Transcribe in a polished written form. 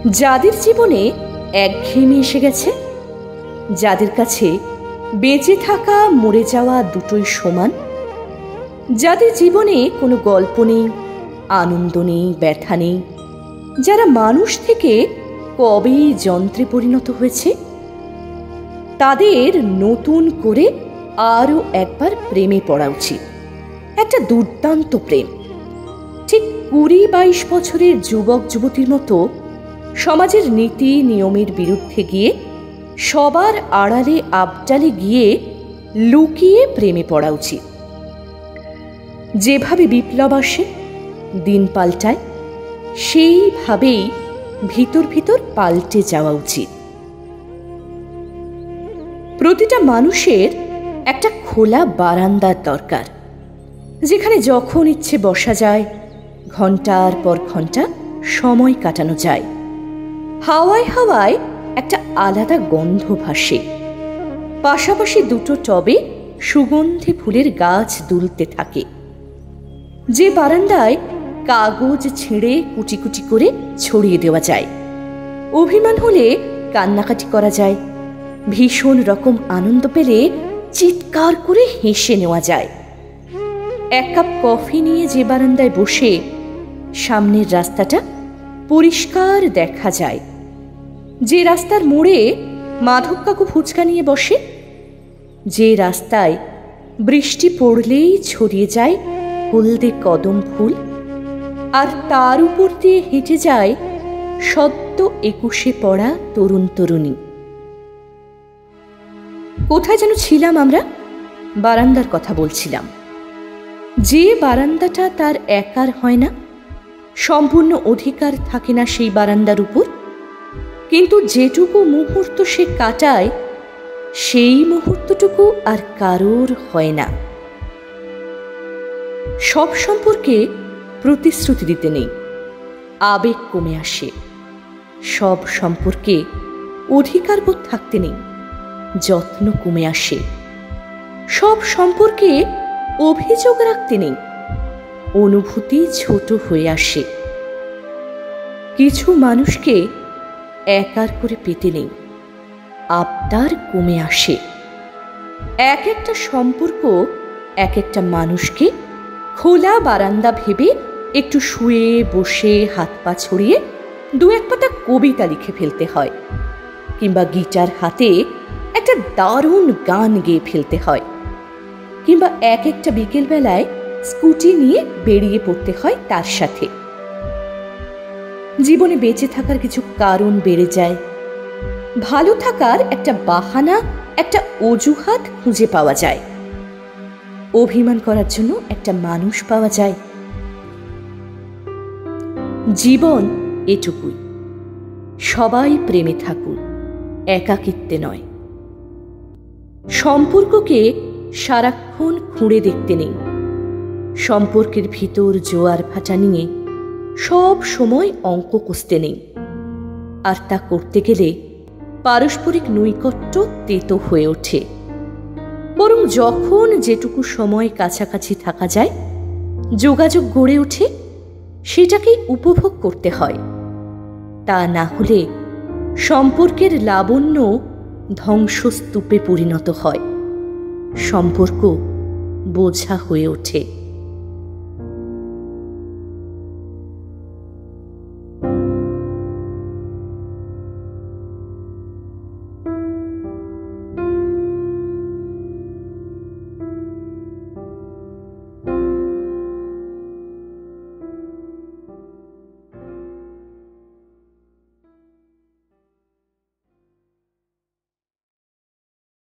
যাদের জীবনে একঘেয়েমি এসে গেছে, যাদের কাছে বেঁচে থাকা মরে যাওয়া দুটোই সমান, যাদের জীবনে কোনো গল্প নেই, আনন্দ নেই, ব্যথা নেই, যারা মানুষ থেকে কবেই যন্ত্রে পরিণত হয়েছে, তাদের নতুন করে আরও একবার প্রেমে পড়া উচিত। একটা দুর্দান্ত প্রেম, ঠিক 20-22 বছরের যুবক যুবতীর মতো সমাজের নীতি নিয়মের বিরুদ্ধে গিয়ে, সবার আড়ালে আবডালে গিয়ে লুকিয়ে প্রেমে পড়া উচিত। যেভাবে বিপ্লব আসে, দিন পাল্টায়, সেইভাবেই ভিতর ভিতর পাল্টে যাওয়া উচিত। প্রতিটা মানুষের একটা খোলা বারান্দার দরকার, যেখানে যখন ইচ্ছে বসা যায়, ঘন্টার পর ঘন্টা সময় কাটানো যায়। হাওয়ায় হাওয়ায় একটা আলাদা গন্ধ ভাসে, পাশাপাশি দুটো টবে সুগন্ধি ফুলের গাছ দুলতে থাকে। যে বারান্দায় কাগজ ছিঁড়ে কুচি কুচি করে ছড়িয়ে দেওয়া যায়, অভিমান হলে কান্নাকাটি করা যায়, ভীষণ রকম আনন্দ পেলে চিৎকার করে হেসে নেওয়া যায়। এক কাপ কফি নিয়ে যে বারান্দায় বসে সামনের রাস্তাটা পরিষ্কার দেখা যায়, যে রাস্তার মোড়ে মাধব কাকু ফুচকা নিয়ে বসে, যে রাস্তায় বৃষ্টি পড়লেই ছড়িয়ে যায় হলদে কদম ফুল, আর তার উপর দিয়ে হেঁটে যায় সদ্য 21-এ পড়া তরুণ তরুণী। কোথায় যেন ছিলাম আমরা? বারান্দার কথা বলছিলাম। যে বারান্দাটা তার একার হয় না, সম্পূর্ণ অধিকার থাকে না সেই বারান্দার উপর, কিন্তু যেটুকু মুহূর্ত সে কাটায়, সেই মুহূর্তটুকু আর কারোর হয় না। সব সম্পর্কে প্রতিশ্রুতি দিতে নেই, আবেগ কমে আসে। সব সম্পর্কে অধিকারবোধ থাকতে নেই, যত্ন কমে আসে। সব সম্পর্কে অভিযোগ রাখতে নেই, অনুভূতি ছোট হয়ে আসে। কিছু মানুষকে একার করে পেতে নেই, আবদার কমে আসে। এক একটা সম্পর্ক এক একটা মানুষকে খোলা বারান্দা ভেবে একটু শুয়ে বসে হাত পা ছড়িয়ে 2-1 পাতা কবিতা লিখে ফেলতে হয়, কিংবা গিটার হাতে একটা দারুণ গান গেয়ে ফেলতে হয়, কিংবা এক একটা বিকেলবেলায় স্কুটি নিয়ে বেরিয়ে পড়তে হয় তার সাথে। জীবনে বেঁচে থাকার কিছু কারণ বেড়ে যায়, ভালো থাকার একটা বাহানা, একটা অজুহাত খুঁজে পাওয়া যায়, অভিমান করার জন্য একটা মানুষ পাওয়া যায়। জীবন এটুকুই। সবাই প্রেমে থাকুন, একাকিত্বে নয়। সম্পর্ককে সারাক্ষণ খুঁড়ে দেখতে নেই, সম্পর্কের ভিতর জোয়ার ভাটা নিয়ে সব সময় অঙ্ক কষতে নেই। আর তা করতে গেলে পারস্পরিক নৈকট্য তেতো হয়ে ওঠে। বরং যখন যেটুকু সময় কাছাকাছি থাকা যায়, যোগাযোগ গড়ে ওঠে, সেটাকেই উপভোগ করতে হয়। তা না হলে সম্পর্কের লাবণ্য ধ্বংসস্তূপে পরিণত হয়, সম্পর্ক বোঝা হয়ে ওঠে।